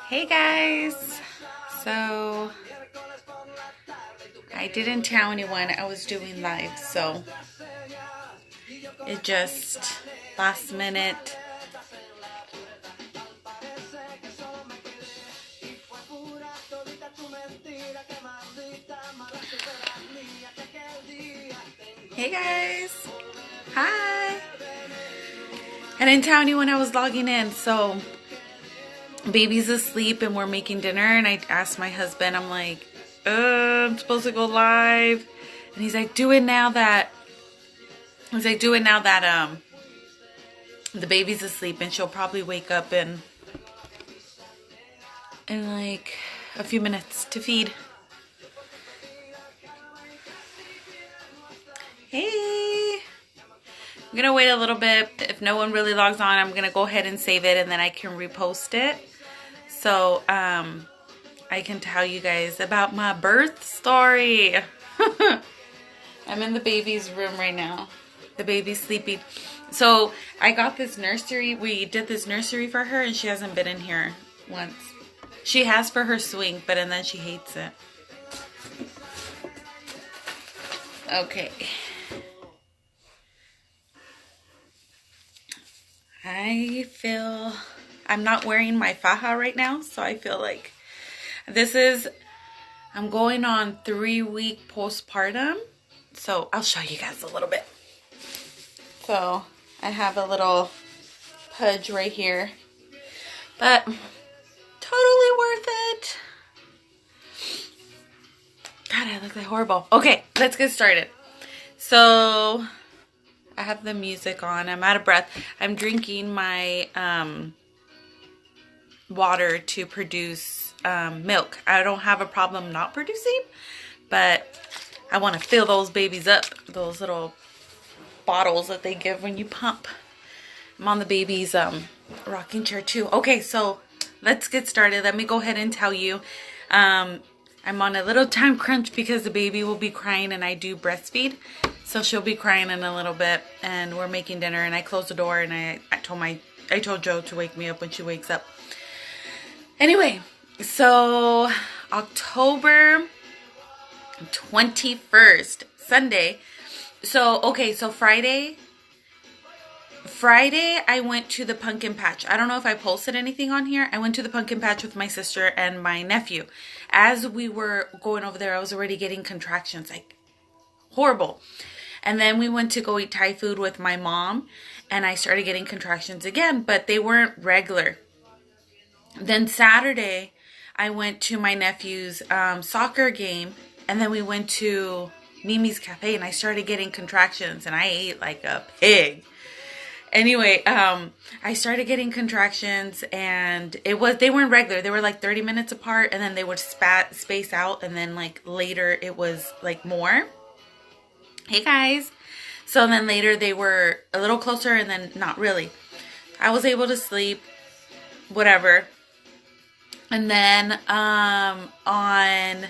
Hey guys, so I didn't tell anyone I was doing live, so it just last minute. Hey guys, hi. I didn't tell anyone I was logging in, so baby's asleep and we're making dinner, and I asked my husband, I'm like, I'm supposed to go live, and he's like, do it now that the baby's asleep, and she'll probably wake up in like a few minutes to feed. Hey, I'm gonna wait a little bit. If no one really logs on, I'm gonna go ahead and save it, and then I can repost it. So I can tell you guys about my birth story. I'm in the baby's room right now. The baby's sleeping. So I got this nursery. We did this nursery for her, and she hasn't been in here once. She has for her swing, but and then she hates it. Okay. I'm not wearing my faja right now, so I feel like I'm going on 3-week postpartum. So I'll show you guys a little bit. So I have a little pudge right here, but totally worth it. God, I look like horrible. Okay, let's get started. So I have the music on. I'm out of breath. I'm drinking my water to produce milk. I don't have a problem not producing, but I want to fill those babies up. Those little bottles that they give when you pump. I'm on the baby's rocking chair too. Okay, so let's get started. Let me go ahead and tell you. I'm on a little time crunch because the baby will be crying, and I do breastfeed. So she'll be crying in a little bit, and we're making dinner, and I closed the door, and I told Joe to wake me up when she wakes up. Anyway, so October 21st, Sunday. So, okay, so Friday I went to the pumpkin patch. I don't know if I posted anything on here. I went to the pumpkin patch with my sister and my nephew. As we were going over there, I was already getting contractions, like horrible. And then we went to go eat Thai food with my mom, and I started getting contractions again, but they weren't regular. Then Saturday, I went to my nephew's soccer game, and then we went to Mimi's Cafe, and I started getting contractions, and I ate like a pig. Anyway, I started getting contractions, and they weren't regular. They were like 30 minutes apart, and then they would space out, and then like later it was like more. Hey guys. So then later they were a little closer, and then not really. I was able to sleep, whatever. And then on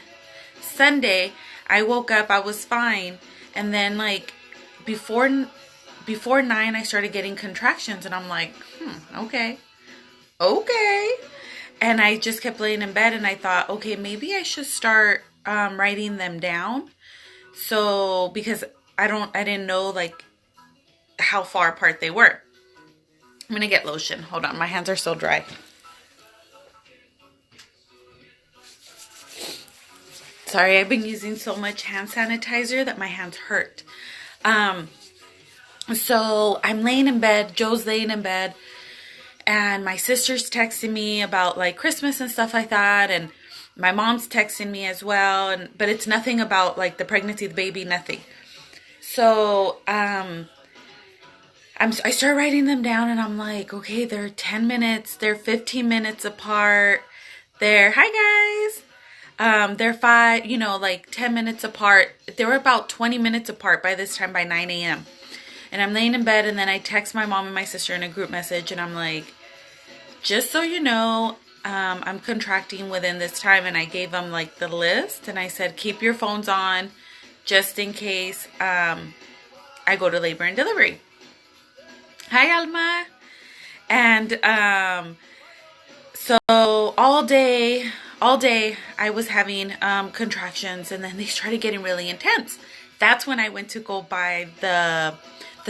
Sunday, I woke up, I was fine, and then like before 9, I started getting contractions, and I'm like, okay. And I just kept laying in bed, and I thought, okay, maybe I should start writing them down. So, because I didn't know like how far apart they were. I'm gonna get lotion. Hold on, my hands are so dry. Sorry, I've been using so much hand sanitizer that my hands hurt. So I'm laying in bed, Joe's laying in bed, and my sister's texting me about like Christmas and stuff like that, and my mom's texting me as well, but it's nothing about like the pregnancy, the baby, nothing. So I start writing them down, and I'm like, okay, they're 10 minutes, they're 15 minutes apart. Hi guys. They're 10 minutes apart. They were about 20 minutes apart by this time, by 9 a.m. And I'm laying in bed, and then I text my mom and my sister in a group message, and I'm like, just so you know, I'm contracting within this time, and I gave them like the list, and I said, keep your phones on just in case I go to labor and delivery. Hi, Alma. And So all day I was having contractions, and then they started getting really intense. That's when I went to go buy the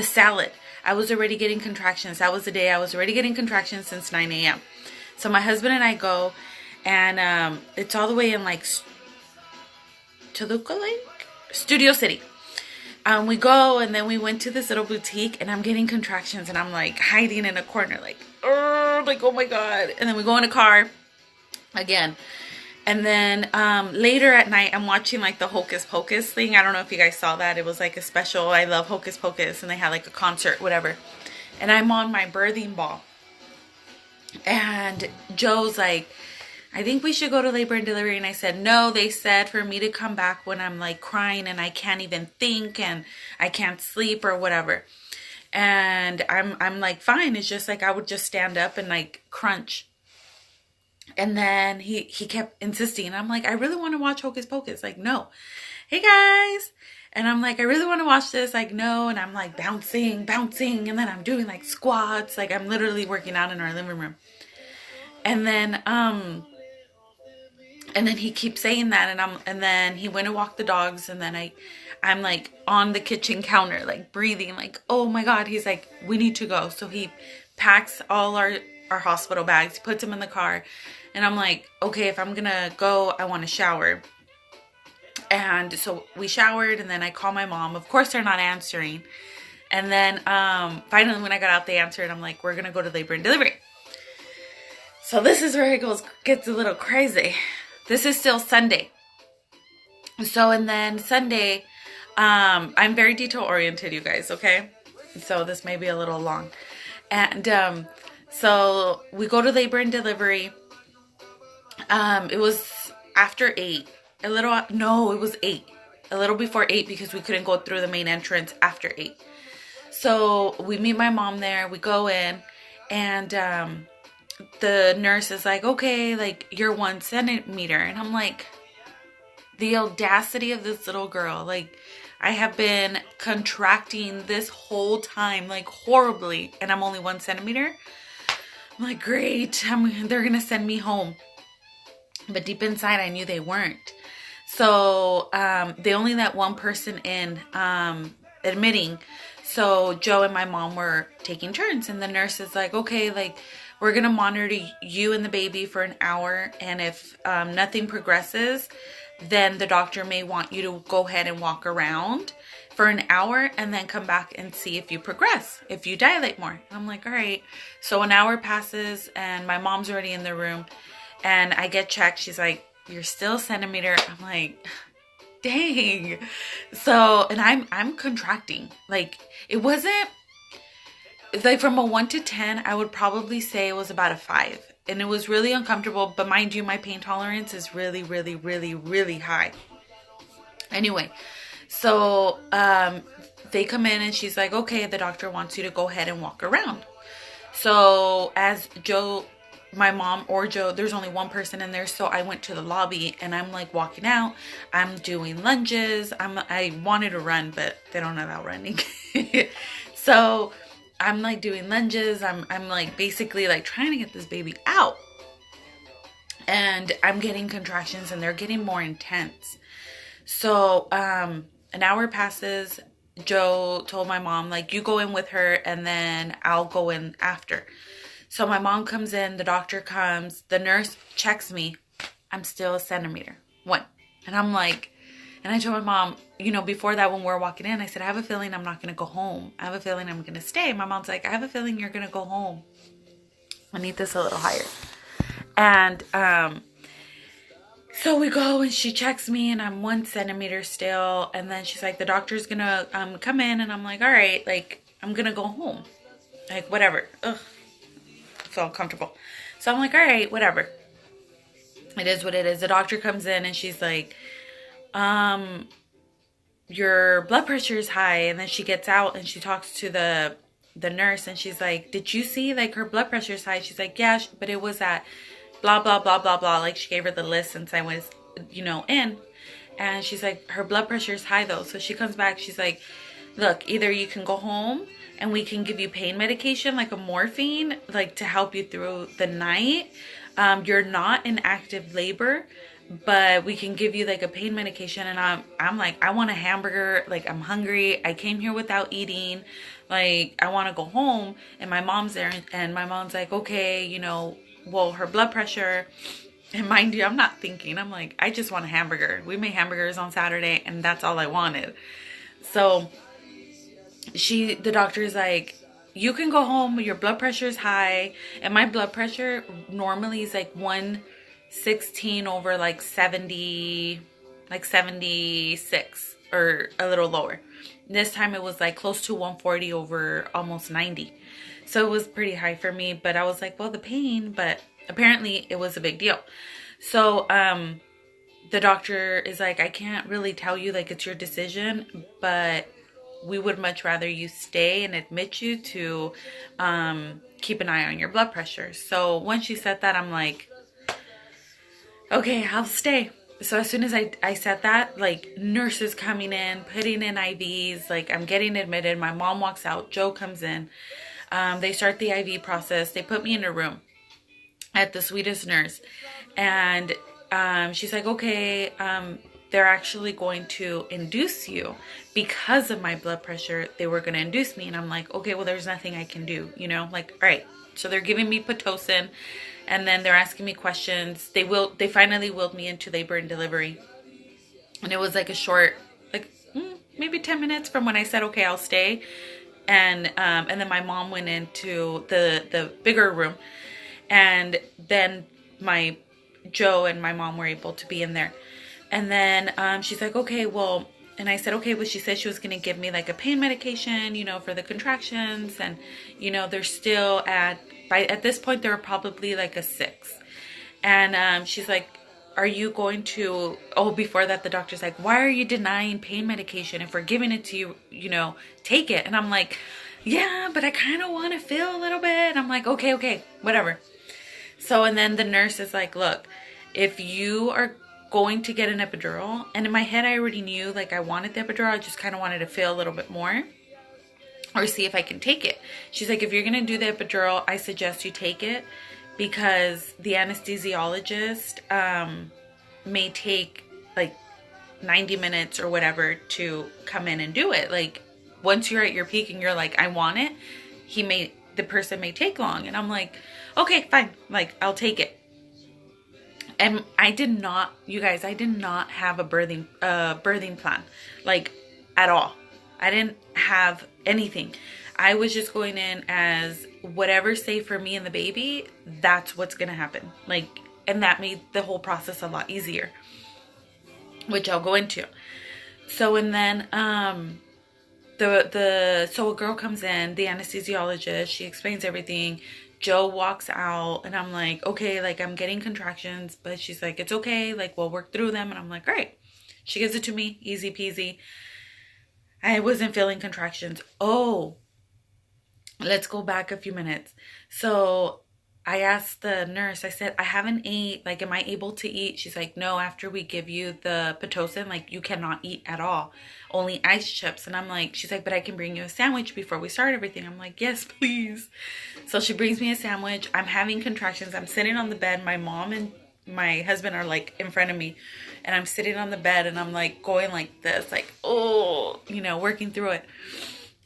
salad. I was already getting contractions. That was the day I was already getting contractions since 9 a.m. So my husband and I go, and it's all the way in like Toluca Lake, Studio City. We go, and then we went to this little boutique, and I'm getting contractions, and I'm like hiding in a corner, like oh my god. And then we go in a car again, and then later at night I'm watching like the Hocus Pocus thing. I don't know if you guys saw that. It was like a special. I love Hocus Pocus, and they had like a concert, whatever. And I'm on my birthing ball, and Joe's like, I think we should go to labor and delivery. And I said, no, they said for me to come back when I'm like crying and I can't even think and I can't sleep or whatever. And I'm like, fine. It's just like I would just stand up and like crunch. And then he kept insisting. And I'm like, I really want to watch Hocus Pocus. Like, no. Hey guys. And I'm like, I really want to watch this. Like, no. And I'm like bouncing. And then I'm doing like squats. Like I'm literally working out in our living room. And then he keeps saying that, and then he went to walk the dogs, and then I'm like on the kitchen counter, like breathing, like, oh my God. He's like, we need to go. So he packs all our hospital bags, puts them in the car, and I'm like, okay, if I'm gonna go, I want to shower. And so we showered, and then I call my mom. Of course, they're not answering. And then finally, when I got out, they answered. I'm like, we're gonna go to labor and delivery. So this is where it gets a little crazy. This is still Sunday. So, and then Sunday, I'm very detail oriented, you guys, okay? So this may be a little long. And so we go to labor and delivery. It was after 8. It was 8. A little before 8 because we couldn't go through the main entrance after 8. So we meet my mom there. We go in, and the nurse is like, okay, like you're 1 centimeter. And I'm like, the audacity of this little girl. Like, I have been contracting this whole time, like horribly, and I'm only 1 centimeter. I'm like, great. They're going to send me home. But deep inside, I knew they weren't. So they only let one person in admitting. So Joe and my mom were taking turns, and the nurse is like, okay, like we're going to monitor you and the baby for an hour. And if nothing progresses, then the doctor may want you to go ahead and walk around for an hour and then come back and see if you progress, if you dilate more. I'm like, all right. So an hour passes, and my mom's already in the room, and I get checked. She's like, you're still a centimeter. I'm like, dang. So, and I'm contracting. Like, it wasn't like from a 1 to 10, I would probably say it was about a 5. And it was really uncomfortable. But mind you, my pain tolerance is really, really, really, really high. Anyway, so they come in, and she's like, okay, the doctor wants you to go ahead and walk around. So as Joe, my mom or Joe, there's only one person in there. So I went to the lobby, and I'm like walking out. I'm doing lunges. I wanted to run, but they don't allow running. So I'm like doing lunges. I'm like basically like trying to get this baby out. And I'm getting contractions, and they're getting more intense. So an hour passes. Joe told my mom, like, you go in with her, and then I'll go in after. So my mom comes in, the doctor comes, the nurse checks me. I'm still a centimeter. 1. And I'm like, and I told my mom, you know, before that, when we were walking in, I said, I have a feeling I'm not going to go home. I have a feeling I'm going to stay. My mom's like, I have a feeling you're going to go home. I need this a little higher. And so we go, and she checks me, and I'm 1 centimeter still. And then she's like, the doctor's going to come in. And I'm like, all right, like, I'm going to go home. Like, whatever. Ugh. I feel uncomfortable. So I'm like, all right, whatever. It is what it is. The doctor comes in, and she's like, your blood pressure is high. And then she gets out, and she talks to the nurse, and she's like, did you see, like, her blood pressure is high? She's like, yeah, but it was at blah, blah, blah, blah, blah. Like, she gave her the list since I was, you know, in. And she's like, her blood pressure is high, though. So she comes back. She's like, look, either you can go home, and we can give you pain medication, like a morphine, like to help you through the night. You're not in active labor, but we can give you like a pain medication. And I'm like, I want a hamburger. Like, I'm hungry. I came here without eating. Like, I want to go home. And my mom's there, and my mom's like, okay, you know, well, her blood pressure. And mind you, I'm not thinking. I'm like, I just want a hamburger. We made hamburgers on Saturday, and that's all I wanted. So the doctor is like, you can go home. Your blood pressure is high. And my blood pressure normally is like 116 over like 70, like 76 or a little lower. This time it was like close to 140 over almost 90. So it was pretty high for me, but I was like, well, the pain, but apparently it was a big deal. So, the doctor is like, I can't really tell you, like, it's your decision, but we would much rather you stay and admit you to keep an eye on your blood pressure. So when she said that, I'm like, okay, I'll stay. So as soon as I said that, like, nurses coming in, putting in IVs, like, I'm getting admitted. My mom walks out. Joe comes in. They start the IV process. They put me in a room at the sweetest nurse. And she's like, okay, they're actually going to induce you because of my blood pressure. They were going to induce me. And I'm like, okay, well, there's nothing I can do, you know, like, all right. So they're giving me Pitocin, and then they're asking me questions. They finally willed me into labor and delivery. And it was like a short, like maybe 10 minutes from when I said, okay, I'll stay. And then my mom went into the bigger room, and then my Joe and my mom were able to be in there. And then she's like, okay, well, and I said, okay, well, she said she was going to give me like a pain medication, you know, for the contractions. And, you know, they're still at this point, they were probably like a 6. And she's like, are you going to, before that, the doctor's like, why are you denying pain medication? If we're giving it to you, you know, take it. And I'm like, yeah, but I kind of want to feel a little bit. And I'm like, okay, whatever. So, and then the nurse is like, look, if you are going to get an epidural, and in my head, I already knew, like, I wanted the epidural. I just kind of wanted to feel a little bit more or see if I can take it. She's like, if you're going to do the epidural, I suggest you take it, because the anesthesiologist may take like 90 minutes or whatever to come in and do it. Like, once you're at your peak and you're like, I want it, the person may take long. And I'm like, okay, fine. Like, I'll take it. And I did not have a birthing plan, like, at all. I didn't have anything. I was just going in as whatever's safe for me and the baby, that's what's going to happen. Like, and that made the whole process a lot easier, which I'll go into. So, and then, so a girl comes in, the anesthesiologist, she explains everything. Joe walks out, and I'm like, okay, like, I'm getting contractions, but she's like, it's okay, like, we'll work through them. And I'm like, all right. She gives it to me, easy peasy. I wasn't feeling contractions. Let's go back a few minutes. So I asked the nurse, I said, I haven't ate, like, am I able to eat? She's like, no, after we give you the Pitocin, like, you cannot eat at all, only ice chips. And I'm like, she's like, but I can bring you a sandwich before we start everything. I'm like, yes, please. So she brings me a sandwich. I'm having contractions. I'm sitting on the bed. My mom and my husband are like in front of me, and I'm sitting on the bed, and I'm like going like this, like, you know, working through it.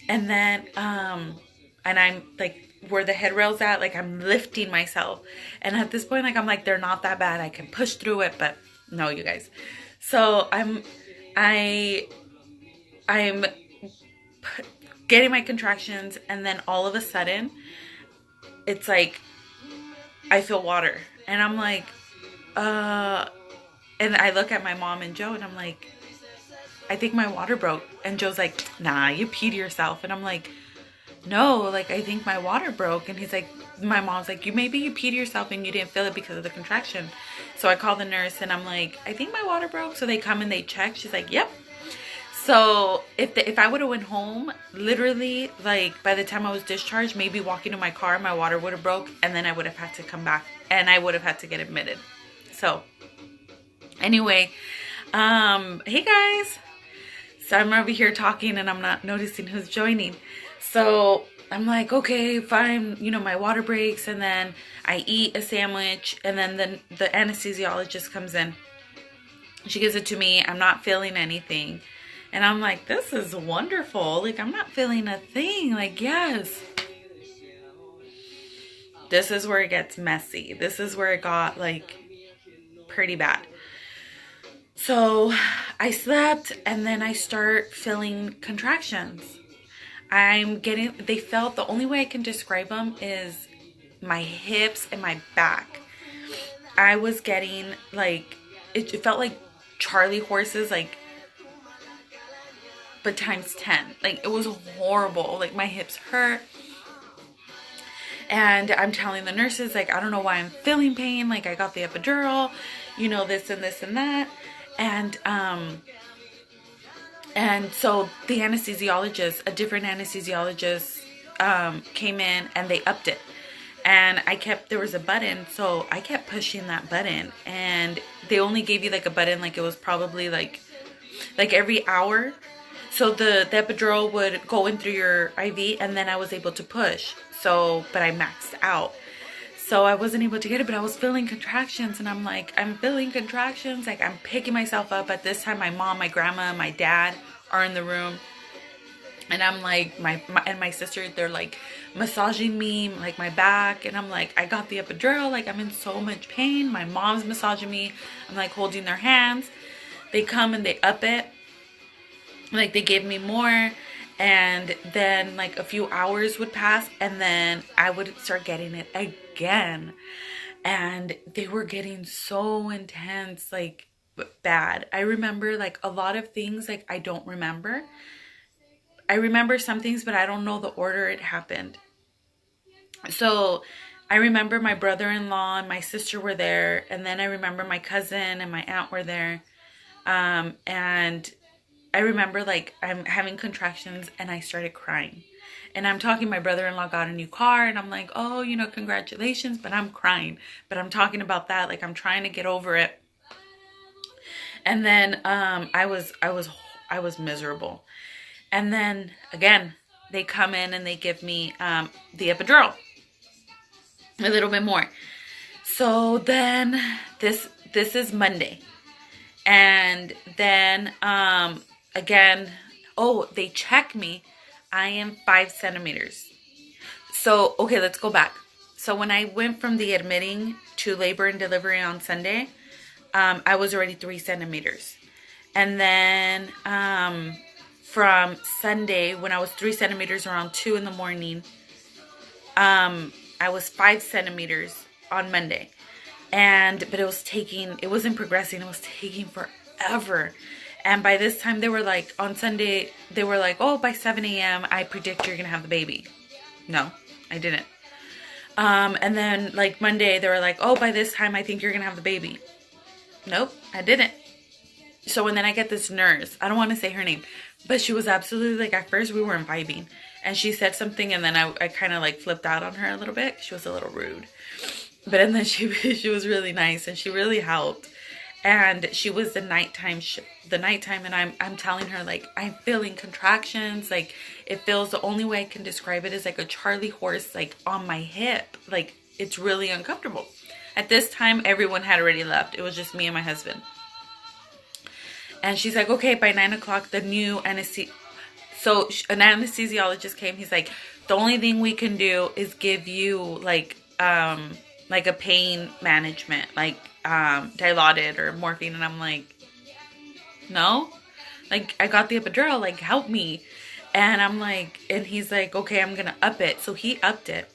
And then, and I'm like, where the headrail's at, like, I'm lifting myself. And at this point, like, I'm like, they're not that bad. I can push through it, but no, you guys. So I'm getting my contractions, and then all of a sudden, it's like, I feel water. And I'm like, and I look at my mom and Joe, and I'm like, I think my water broke. And Joe's like, nah, you peed yourself. And I'm like, no, like, I think my water broke. And he's like, my mom's like, maybe you peed yourself and you didn't feel it because of the contraction. So I call the nurse, and I'm like, I think my water broke. So they come and they check. She's like, yep. So if I would have went home, literally, like, by the time I was discharged, maybe walking to my car, my water would have broke, and then I would have had to come back, and I would have had to get admitted. So anyway, hey guys. So I'm over here talking, and I'm not noticing who's joining. So I'm like, okay, fine. You know, my water breaks, and then I eat a sandwich, and then the anesthesiologist comes in. She gives it to me. I'm not feeling anything. And I'm like, this is wonderful. Like, I'm not feeling a thing. Like, yes. This is where it gets messy. This is where it got, like, pretty bad. So I slept, and then I start feeling contractions. They felt, the only way I can describe them is my hips and my back. I was getting, like, it felt like Charlie horses, like, but times 10. Like, it was horrible. Like, my hips hurt. And I'm telling the nurses, like, I don't know why I'm feeling pain. Like, I got the epidural, you know, this and this and that. And so the anesthesiologist, a different anesthesiologist, came in and they upped it. And there was a button, so I kept pushing that button. And they only gave you like a button, like it was probably like every hour. So the epidural would go in through your IV, and then I was able to push. So, but I maxed out. So I wasn't able to get it, but I was feeling contractions, and I'm like, I'm feeling contractions. Like, I'm picking myself up. At this time, my mom, my grandma, my dad are in the room. And I'm like, my sister, they're like massaging me, like my back. And I'm like, I got the epidural. Like, I'm in so much pain. My mom's massaging me. I'm like holding their hands. They come and they up it. Like, they gave me more. And then like a few hours would pass, and then I would start getting it again. And they were getting so intense, like bad. I remember like a lot of things, like I don't remember. I remember some things, but I don't know the order it happened. So I remember my brother-in-law and my sister were there. And then I remember my cousin and my aunt were there. And I remember like I'm having contractions and I started crying. And I'm talking, my brother-in-law got a new car, and I'm like, oh, you know, congratulations, but I'm crying. But I'm talking about that, like I'm trying to get over it. And then I was miserable. And then again, they come in and they give me the epidural, a little bit more. So then this is Monday. And then again, oh, they check me. I am 5 centimeters. So, okay, let's go back. So when I went from the admitting to labor and delivery on Sunday, I was already 3 centimeters. And then from Sunday, when I was 3 centimeters around 2 in the morning, I was 5 centimeters on Monday. But it wasn't progressing. It was taking forever. And by this time, they were like, on Sunday, they were like, oh, by 7 a.m., I predict you're going to have the baby. No, I didn't. And then like Monday, they were like, oh, by this time, I think you're going to have the baby. Nope, I didn't. So, and then I get this nurse. I don't want to say her name, but she was absolutely like, at first we weren't vibing. And she said something, and then I kind of like flipped out on her a little bit. She was a little rude. But and then she was really nice, and she really helped. And she was the nighttime, and I'm telling her, like, I'm feeling contractions. Like, it feels, the only way I can describe it is like a Charlie horse, like, on my hip. Like, it's really uncomfortable. At this time, everyone had already left. It was just me and my husband. And she's like, okay, by 9 o'clock, the new So an anesthesiologist came. He's like, the only thing we can do is give you, like a pain management, like, Dilaudid or morphine. And I'm like, no, like, I got the epidural, like, help me. And I'm like, and he's like, okay, I'm gonna up it. So he upped it.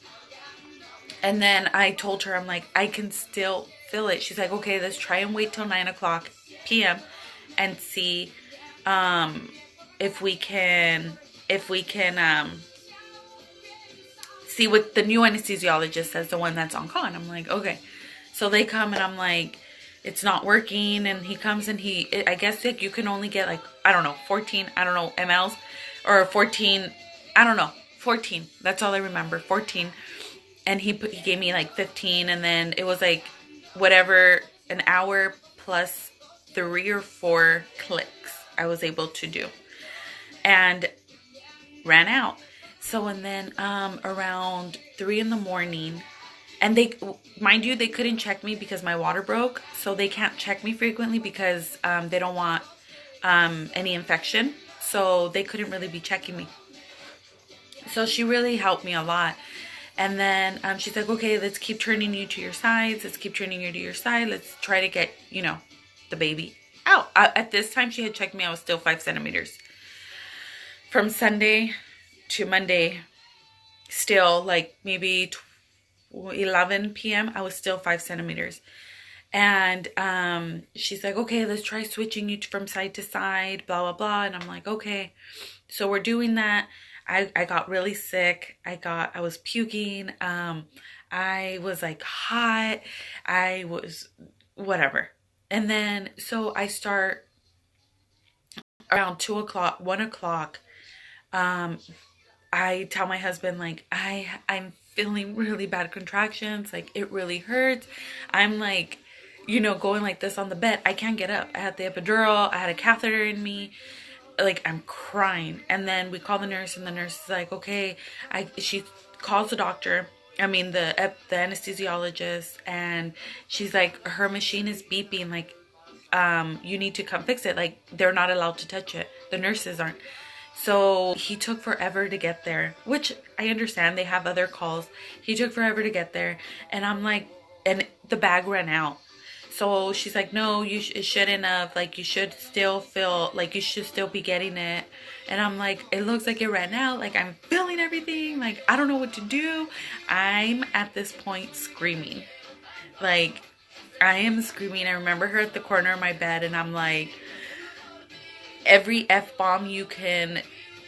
And then I told her, I'm like, I can still feel it. She's like, okay, let's try and wait till 9 o'clock p.m. and see if we can see what the new anesthesiologist says, the one that's on call. And I'm like, okay. So they come, and I'm like, it's not working. And he comes, and I guess like you can only get like, I don't know, 14, I don't know, mLs or 14, I don't know, 14. That's all I remember, 14. And he gave me like 15, and then it was like whatever, an hour plus 3 or 4 clicks I was able to do, and ran out. So, and then around 3 in the morning, and they, mind you, they couldn't check me because my water broke. So they can't check me frequently because they don't want any infection. So they couldn't really be checking me. So she really helped me a lot. And then she's like, okay, let's keep turning you to your sides. Let's keep turning you to your side. Let's try to get, the baby out. At this time, she had checked me. I was still 5 centimeters. From Sunday to Monday, still like maybe 11 p.m., I was still 5 centimeters. And she's like, okay, let's try switching you from side to side, blah, blah, blah. And I'm like, okay. So we're doing that. I got really sick. I was puking. I was like hot. I was whatever. And then, so I start around 2 o'clock, 1 o'clock. I tell my husband, like, I'm feeling really bad contractions. Like, it really hurts. I'm like, going like this on the bed. I can't get up. I had the epidural. I had a catheter in me. Like, I'm crying. And then we call the nurse, and the nurse is like, okay. She calls the doctor. I mean, the anesthesiologist, and she's like, her machine is beeping. Like, you need to come fix it. Like, they're not allowed to touch it. The nurses aren't. So he took forever to get there, which I understand. They have other calls. He took forever to get there. And I'm like, and the bag ran out. So she's like, no, it shouldn't have. Like, you should still feel like you should still be getting it. And I'm like, it looks like it ran out. Like, I'm feeling everything. Like, I don't know what to do. I'm at this point screaming. Like, I am screaming. I remember her at the corner of my bed, and I'm like, every F-bomb you can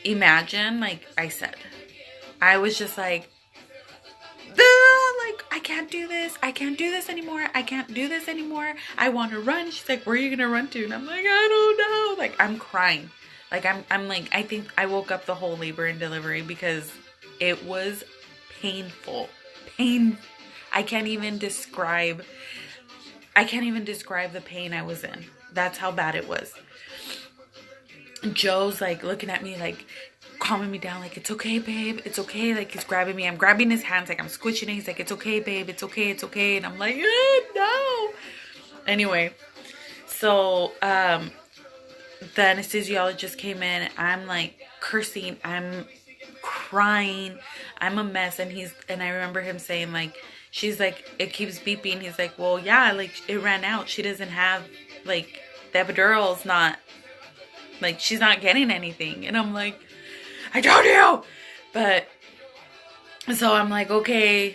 imagine, like I said. I was just like, I can't do this. I can't do this anymore. I can't do this anymore. I want to run. She's like, where are you going to run to? And I'm like, I don't know. Like, I'm crying. Like, I'm like, I think I woke up the whole labor and delivery because it was painful. I can't even describe the pain I was in. That's how bad it was. Joe's like looking at me, like calming me down, like, it's okay, babe, it's okay. Like, he's grabbing me, I'm grabbing his hands, like I'm squishing it. He's like, it's okay, babe, it's okay, it's okay. And I'm like, no. Anyway, so the anesthesiologist came in. I'm like cursing, I'm crying, I'm a mess. And I remember him saying, like, she's like, it keeps beeping. He's like, well, yeah, like, it ran out. She doesn't have, like, the epidural's not, like, she's not getting anything. And I'm like, I told you. But so I'm like, okay.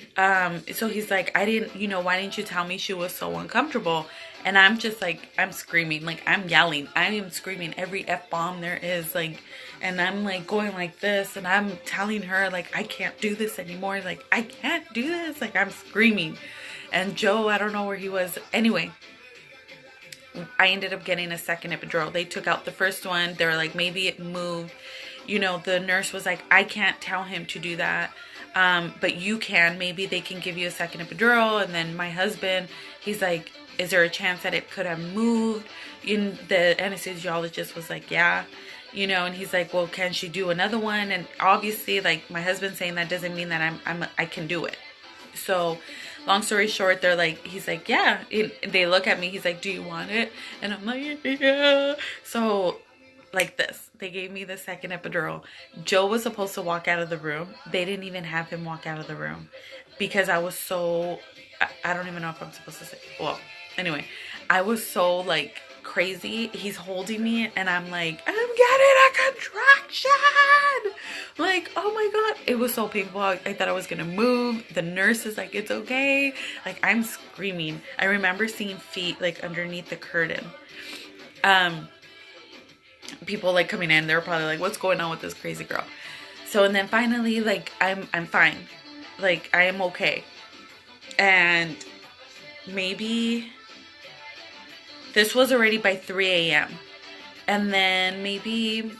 So he's like, why didn't you tell me she was so uncomfortable? And I'm just like, I'm screaming, like, I'm yelling. I am screaming every F-bomb there is, like, and I'm like going like this, and I'm telling her, like, I can't do this anymore. Like, I can't do this. Like, I'm screaming. And Joe, I don't know where he was. Anyway, I ended up getting a second epidural. They took out the first one. They were like, maybe it moved. The nurse was like, I can't tell him to do that. But you can. Maybe they can give you a second epidural. And then my husband, he's like, is there a chance that it could have moved? And the anesthesiologist was like, yeah. And he's like, well, can she do another one? And obviously, like, my husband saying that doesn't mean that I can do it. So long story short, he's like, yeah. They look at me. He's like, do you want it? And I'm like, yeah. So like this, they gave me the second epidural. Joe was supposed to walk out of the room. They didn't even have him walk out of the room because I was so, I don't even know if I'm supposed to say, well, anyway, I was so like crazy. He's holding me and I'm like, I'm getting a contraction. Like, oh my God. It was so painful. I thought I was going to move. The nurse is like, it's okay. Like, I'm screaming. I remember seeing feet like underneath the curtain. People like coming in, they were probably like, what's going on with this crazy girl? So, and then finally, like, I'm fine. Like, I am okay. And maybe this was already by 3 a.m. And then maybe,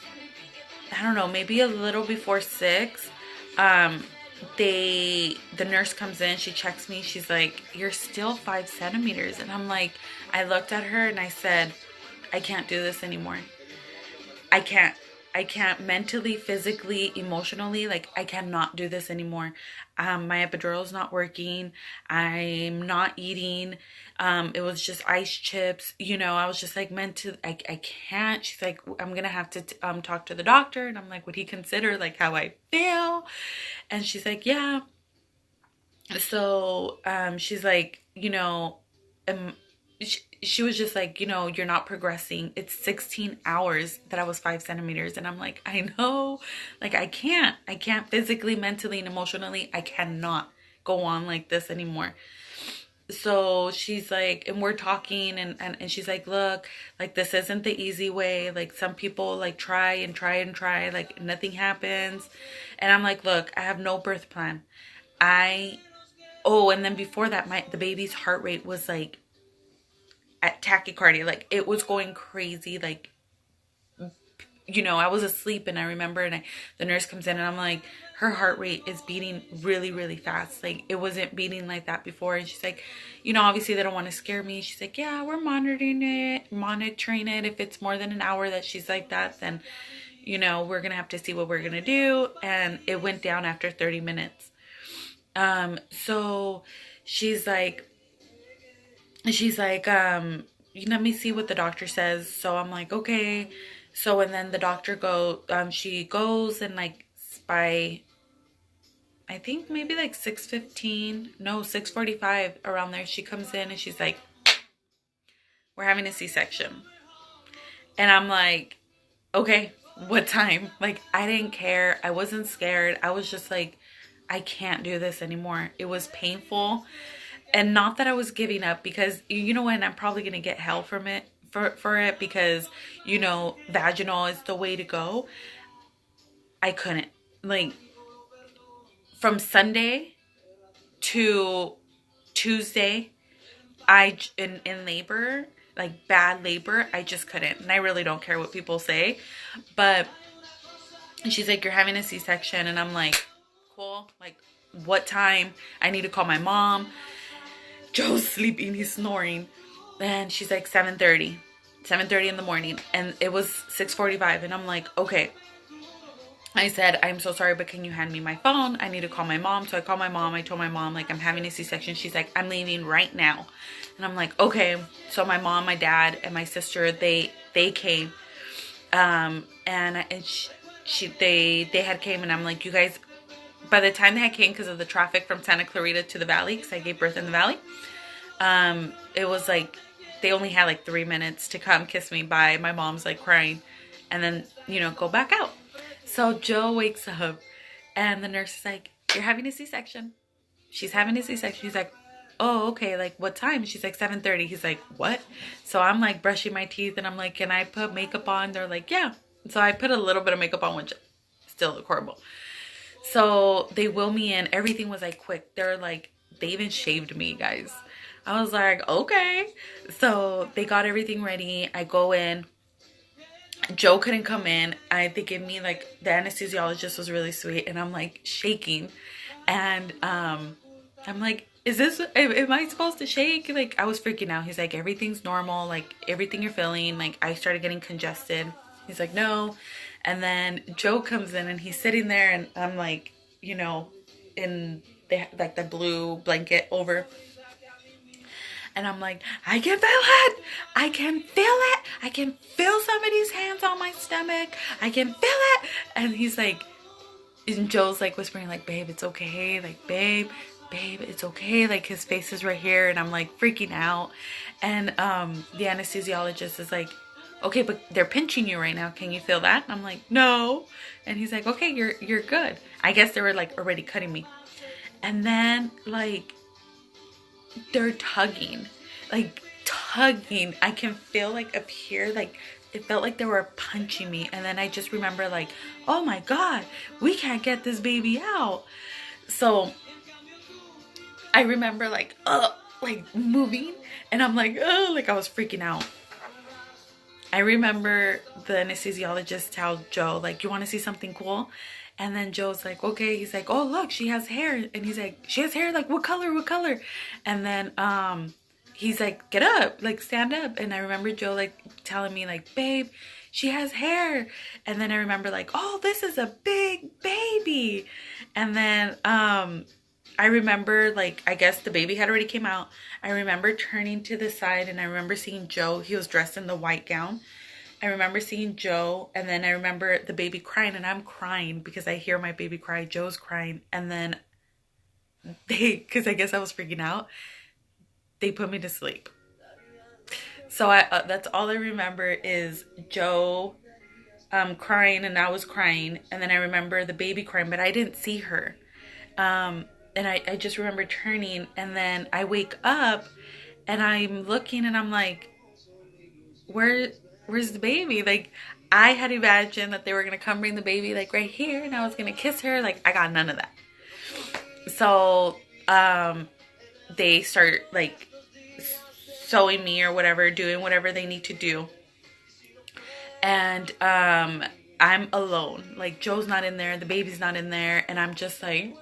I don't know, maybe a little before 6, the nurse comes in, she checks me, she's like, you're still 5 centimeters. And I'm like, I looked at her and I said, I can't do this anymore. I can't. I can't mentally, physically, emotionally, like I cannot do this anymore. My epidural is not working. I'm not eating. It was just ice chips. You know, I was just like meant to, I can't. She's like, I'm gonna have to talk to the doctor. And I'm like, would he consider like how I feel? And she's like, yeah. So she's like, you know, um, she was just like, you know, you're not progressing. It's 16 hours that I was 5 centimeters. And I'm like, I know, like, I can't physically, mentally, and emotionally, I cannot go on like this anymore. So she's like, and we're talking, and she's like, look, like, this isn't the easy way. Like, some people like try and try and try, like, nothing happens. And I'm like, look, I have no birth plan. I Oh, and then before that, the baby's heart rate was like at tachycardia, like it was going crazy. Like, you know, I was asleep and I remember, and the nurse comes in and I'm like, her heart rate is beating really, really fast. Like it wasn't beating like that before. And she's like, you know, obviously they don't want to scare me. She's like, yeah, we're monitoring it. If it's more than an hour that she's like that, then, you know, we're gonna have to see what we're gonna do. And it went down after 30 minutes. So she's like, let me see what the doctor says. So I'm like, okay. So, and then the doctor she goes, and like by, I think maybe like 6:15, no, 6:45, around there, she comes in and she's like, we're having a C-section. And I'm like, okay, what time? Like, I didn't care. I wasn't scared. I was just like, I can't do this anymore. It was painful. And not that I was giving up, because you know what, I'm probably gonna get hell from it for it, because, you know, vaginal is the way to go. I couldn't, like, from Sunday to Tuesday, in labor, like bad labor, I just couldn't. And I really don't care what people say, but she's like, you're having a C-section. And I'm like, cool, like, what time? I need to call my mom. Joe's sleeping, he's snoring. And she's like, 7:30 in the morning. And it was 6:45. And I'm like, okay. I said, I'm so sorry, but can you hand me my phone? I need to call my mom. So I called my mom. I told my mom, like, I'm having a C-section. She's like, I'm leaving right now. And I'm like, okay. So my mom, my dad, and my sister, they came. And they had came, and I'm like, you guys, by the time they had came, because of the traffic from Santa Clarita to the valley, because I gave birth in the valley, it was like, they only had like 3 minutes to come kiss me bye. My mom's like crying, and then, you know, go back out. So Joe wakes up, and the nurse is like, you're having a C-section. She's having a C-section. He's like, oh, okay, like what time? She's like, 7:30. He's like, what? So I'm like brushing my teeth, and I'm like, can I put makeup on? They're like, yeah. So I put a little bit of makeup on, which still look horrible. So they wheel me in. Everything was like quick. They're like, they even shaved me, guys. I was like, okay. So they got everything ready. I go in. Joe couldn't come in. They give me, like, the anesthesiologist was really sweet, and I'm like shaking. And I'm like, am I supposed to shake? Like, I was freaking out. He's like, everything's normal. Like, everything you're feeling. Like, I started getting congested. He's like, no. And then Joe comes in, and he's sitting there, and I'm like, you know, in like the blue blanket over. And I'm like, I can feel it. I can feel it. I can feel somebody's hands on my stomach. I can feel it. And he's like, and Joe's like whispering, like, babe, it's okay. Like, babe, it's okay. Like, his face is right here. And I'm like freaking out. And the anesthesiologist is like, okay, but they're pinching you right now. Can you feel that? And I'm like, no. And he's like, okay, you're good. I guess they were like already cutting me. And then, like, they're tugging. I can feel, like, up here, like, it felt like they were punching me. And then I just remember, like, oh my God, we can't get this baby out. So I remember, like moving, and I'm like, oh, like, I was freaking out. I remember the anesthesiologist tell Joe, like, you want to see something cool? And then Joe's like, okay. He's like, oh, look, she has hair. And he's like, she has hair? Like, what color? What color? And then he's like, get up, like, stand up. And I remember Joe, like, telling me, like, babe, she has hair. And then I remember like, oh, this is a big baby. And then I remember like, I guess the baby had already came out. I remember turning to the side and I remember seeing Joe. He was dressed in the white gown. I remember seeing Joe, and then I remember the baby crying, and I'm crying because I hear my baby cry. Joe's crying, and then because I guess I was freaking out, they put me to sleep. So that's all I remember is Joe crying, and I was crying, and then I remember the baby crying, but I didn't see her. And I just remember turning, and then I wake up, and I'm looking, and I'm like, where's the baby? Like, I had imagined that they were gonna come bring the baby like right here, and I was gonna kiss her. Like, I got none of that. So they start like sewing me or whatever, doing whatever they need to do, and I'm alone. Like, Joe's not in there, the baby's not in there, and I'm just like,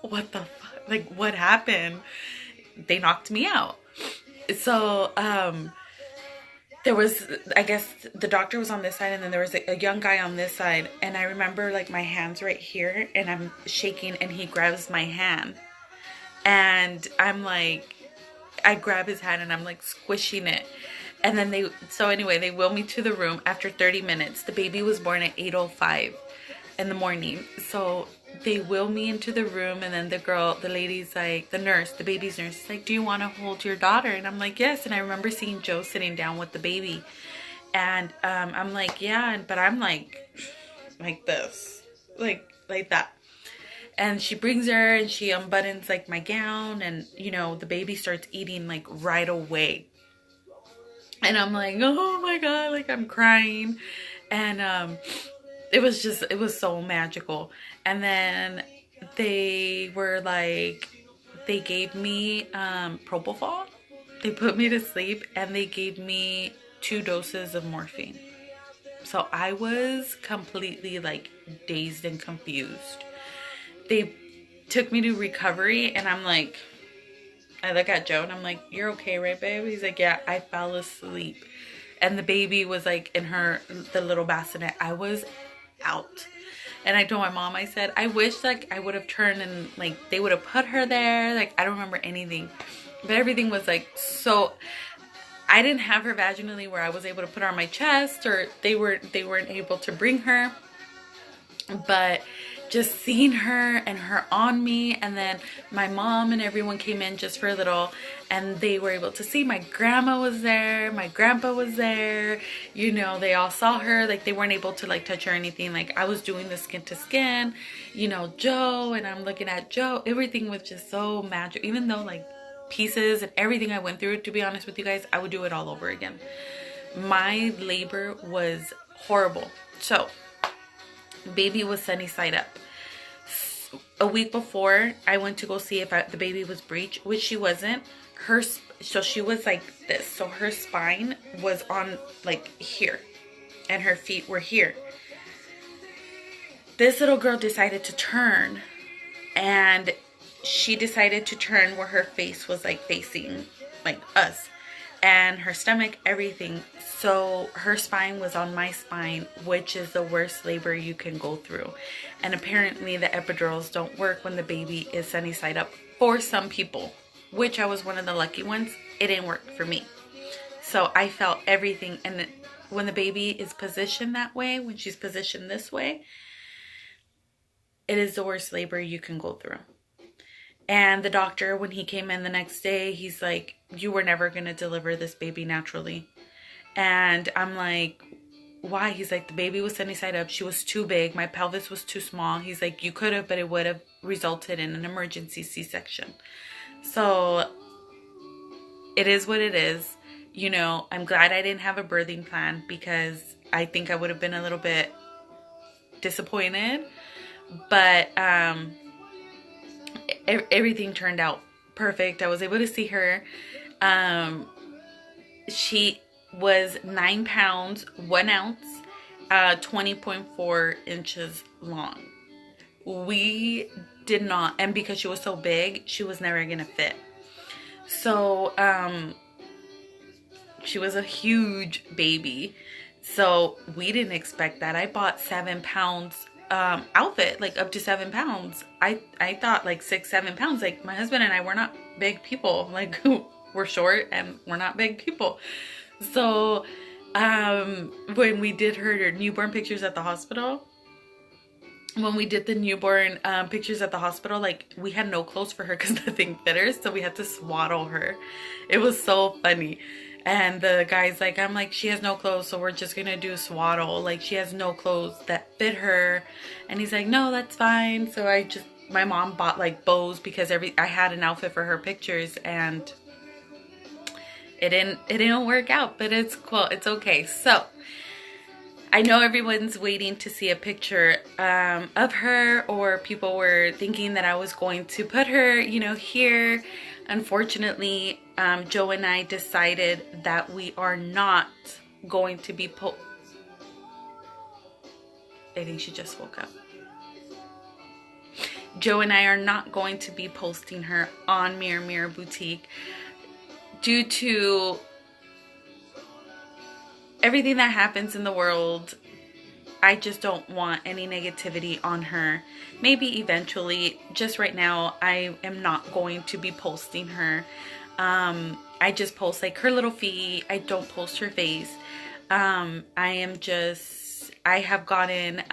what the fuck? Like, what happened? They knocked me out. So there was, I guess the doctor was on this side, and then there was a young guy on this side, and I remember like my hand's right here, and I'm shaking, and he grabs my hand, and I'm like, I grab his hand, and I'm like squishing it, and then they wheel me to the room after 30 minutes. The baby was born at 8:05 in the morning, so they wheel me into the room, and then the lady's like, the nurse, the baby's nurse, is like, do you want to hold your daughter? And I'm like, yes. And I remember seeing Joe sitting down with the baby, and I'm like, yeah, but I'm like this, like that. And she brings her, and she unbuttons like my gown, and the baby starts eating like right away, and I'm like, oh my god, like I'm crying, and it was so magical. And then they gave me propofol. They put me to sleep, and they gave me 2 doses of morphine. So I was completely like dazed and confused. They took me to recovery, and I'm like, I look at Joe, and I'm like, you're okay, right, babe? He's like, yeah, I fell asleep. And the baby was like in the little bassinet. I was out. And I told my mom, I said, I wish like I would have turned, and like they would have put her there. Like, I don't remember anything, but everything was like, so I didn't have her vaginally where I was able to put her on my chest, or they weren't able to bring her. But just seeing her and her on me, and then my mom and everyone came in just for a little, and they were able to see my grandma was there, my grandpa was there, they all saw her. Like, they weren't able to like touch her or anything. Like, I was doing the skin to skin, Joe, and I'm looking at Joe. Everything was just so magical, even though like pieces and everything I went through, to be honest with you guys, I would do it all over again. My labor was horrible. So baby was sunny side up. A week before, I went to go see if the baby was breech, which she wasn't. So she was like this. So her spine was on like here, and her feet were here. This little girl decided to turn, and she decided to turn where her face was like facing like us, and her stomach, everything. So her spine was on my spine, which is the worst labor you can go through. And apparently the epidurals don't work when the baby is sunny side up for some people, which I was one of the lucky ones. It didn't work for me. So I felt everything. And when the baby is positioned that way, when she's positioned this way, it is the worst labor you can go through. And the doctor, when he came in the next day, he's like, you were never going to deliver this baby naturally. And I'm like, why? He's like, the baby was sunny side up. She was too big. My pelvis was too small. He's like, you could have, but it would have resulted in an emergency C-section. So it is what it is. I'm glad I didn't have a birthing plan, because I think I would have been a little bit disappointed. But everything turned out perfect. I was able to see her. She was 9 pounds, 1 ounce, 20.4 inches long. We did not, and because she was so big, she was never gonna fit. So she was a huge baby. So we didn't expect that. I bought 7 pounds outfit, like up to 7 pounds. I thought like 6, 7 pounds. Like my husband and I, we're not big people. Like we're short and we're not big people. So when we did her newborn pictures at the hospital, when we did the newborn pictures at the hospital, like we had no clothes for her because nothing fit her, so we had to swaddle her. It was so funny. And the guy's like, I'm like, she has no clothes, so we're just gonna do swaddle. Like she has no clothes that fit her. And he's like, no, that's fine. So my mom bought like bows because I had an outfit for her pictures, and it didn't work out, but it's cool. It's okay. So I know everyone's waiting to see a picture of her, or people were thinking that I was going to put her, here. Unfortunately, Joe and I decided that we are not going to be I think she just woke up. Joe and I are not going to be posting her on Mirror Mirror Boutique due to everything that happens in the world. I just don't want any negativity on her. Maybe eventually. Just right now, I am not going to be posting her. I just post like her little feet. I don't post her face. I have gotten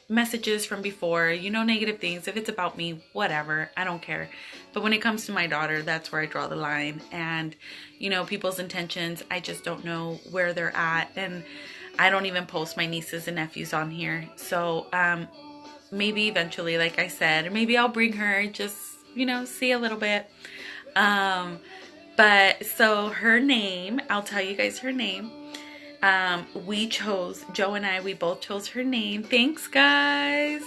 messages from before, negative things. If it's about me, whatever, I don't care. But when it comes to my daughter, that's where I draw the line. And, people's intentions, I just don't know where they're at. And I don't even post my nieces and nephews on here. So maybe eventually, like I said, or maybe I'll bring her, just, see a little bit. But so her name, I'll tell you guys her name. Joe and I, we both chose her name. Thanks, guys.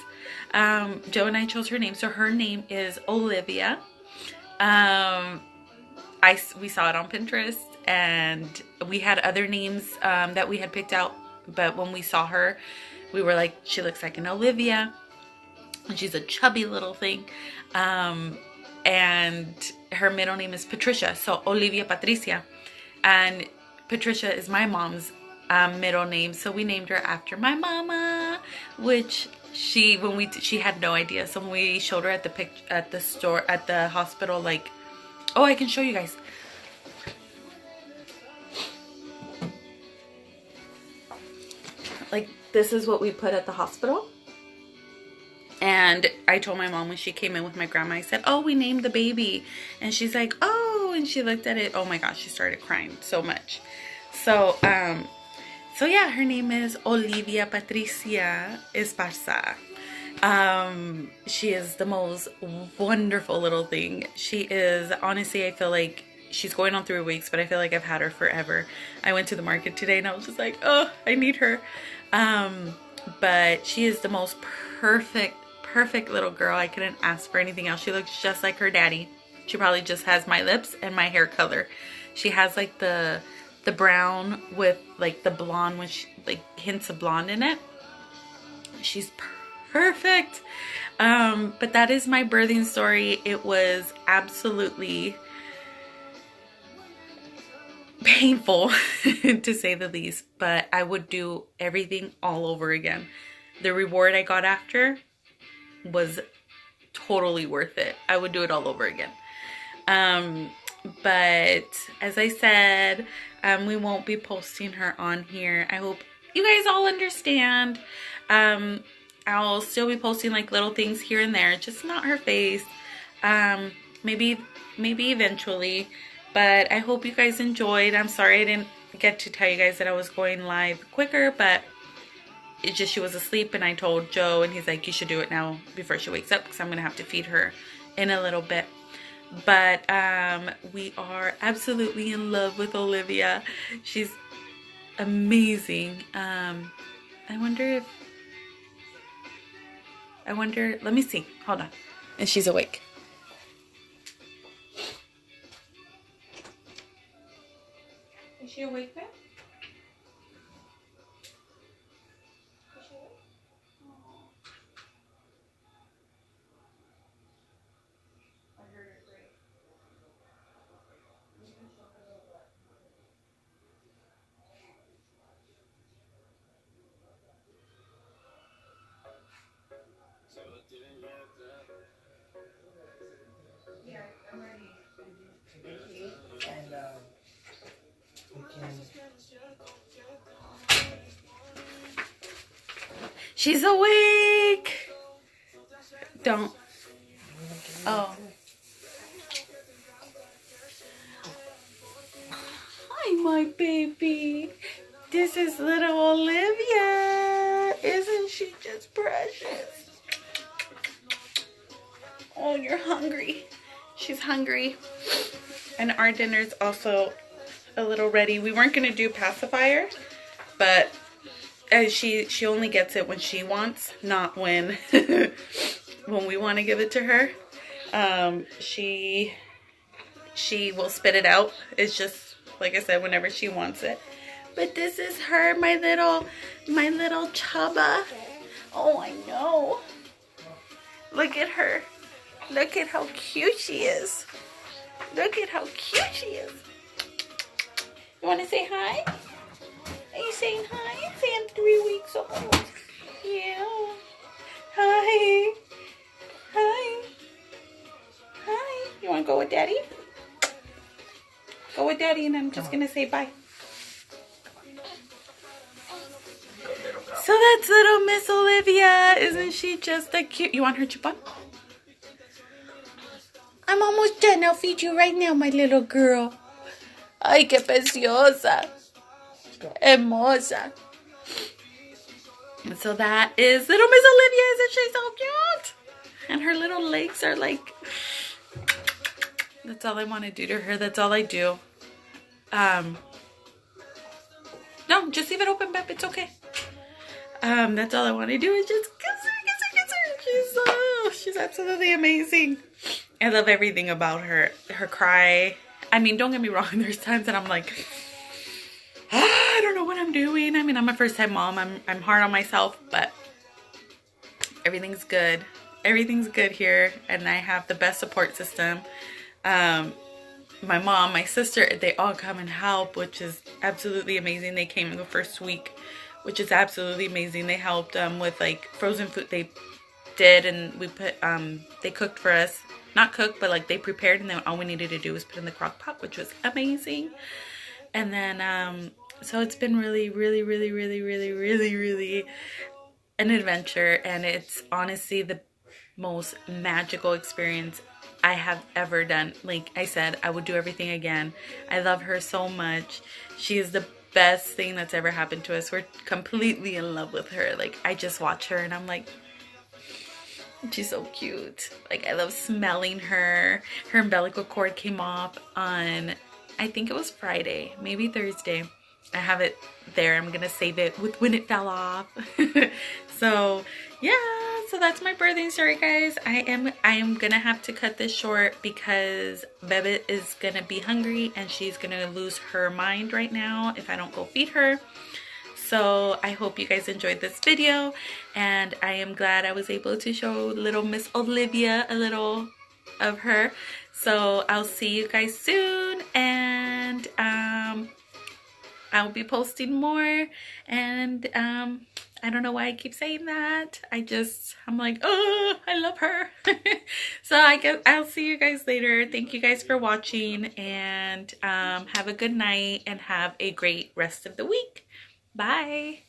Joe and I chose her name. So her name is Olivia. We saw it on Pinterest, and we had other names that we had picked out. But when we saw her, we were like, she looks like an Olivia. And she's a chubby little thing. And her middle name is Patricia. So Olivia Patricia. And Patricia is my mom's middle name. So we named her after my mama, which she had no idea. So when we showed her at the hospital, like, oh, I can show you guys. Like, this is what we put at the hospital. And I told my mom when she came in with my grandma, I said, oh, we named the baby. And she's like, oh, and she looked at it. Oh my gosh, she started crying so much. So yeah, her name is Olivia Patricia Esparza. She is the most wonderful little thing. She is, honestly, I feel like she's going on 3 weeks, but I feel like I've had her forever. I went to the market today and I was just like, oh, I need her. But she is the most perfect little girl. I couldn't ask for anything else. She looks just like her daddy. She probably just has my lips and my hair color. She has like the brown with like the blonde, with like hints of blonde in it. She's perfect. But that is my birthing story. It was absolutely painful to say the least, but I would do everything all over again. The reward I got after was totally worth it. I would do it all over again. But as I said, we won't be posting her on here. I hope you guys all understand. I'll still be posting like little things here and there, just not her face. Maybe eventually. But I hope you guys enjoyed. I'm sorry I didn't get to tell you guys that I was going live quicker, but it's just she was asleep and I told Joe, and he's like, you should do it now before she wakes up because I'm going to have to feed her in a little bit. But we are absolutely in love with Olivia. She's amazing. I wonder, let me see. Hold on. And she's awake. Is she awake now? Is she awake? Oh. I heard her great. She's awake. Don't. Oh. Hi, my baby. This is little Olivia. Isn't she just precious? Oh, you're hungry. She's hungry. And our dinner's also a little ready. We weren't going to do pacifier, but she only gets it when she wants, not when when we want to give it to her. She will spit it out. It's just, like I said, whenever she wants it. But this is her, my little chubba. Oh, I know. Look at her. Look at how cute she is. Look at how cute she is. You want to say hi? Are you saying hi? Say I'm 3 weeks old. Yeah. Hi. Hi. Hi. You want to go with Daddy? Go with Daddy, and I'm just going to say bye. So that's little Miss Olivia. Isn't she just a cute? You want her chupon? I'm almost done. I'll feed you right now, my little girl. Ay, qué preciosa. Hermosa. So that is little Miss Olivia. Isn't she so cute? And her little legs are like... That's all I want to do to her. That's all I do. No, just leave it open, Bep. It's okay. That's all I want to do is just kiss her. She's absolutely amazing. I love everything about her. Her cry. I mean, don't get me wrong. There's times that I'm like, I don't know what I'm doing. I mean, I'm a first-time mom. I'm hard on myself, but everything's good. Everything's good here, and I have the best support system. My mom, my sister, they all come and help, which is absolutely amazing. They came in the first week, which is absolutely amazing. They helped with like frozen food. They did, and we put they cooked for us. Not cooked, but like they prepared, and then all we needed to do was put in the crock pot, which was amazing. And then so it's been really an adventure, and it's honestly the most magical experience I have ever done. Like I said, I would do everything again. I love her so much. She is the best thing that's ever happened to us. We're completely in love with her. Like I just watch her and I'm like, she's so cute. Like I love smelling her. Her umbilical cord came off on, I think it was Friday, maybe Thursday. I have it there. I'm gonna save it with when it fell off. So yeah, so that's my birthing story, guys. I am gonna have to cut this short because Bebe is gonna be hungry and she's gonna lose her mind right now if I don't go feed her. So I hope you guys enjoyed this video, and I am glad I was able to show little Miss Olivia a little of her. So I'll see you guys soon, and I'll be posting more. And I don't know why I keep saying that. I'm like, oh, I love her. So I guess I'll see you guys later. Thank you guys for watching, and have a good night and have a great rest of the week. Bye.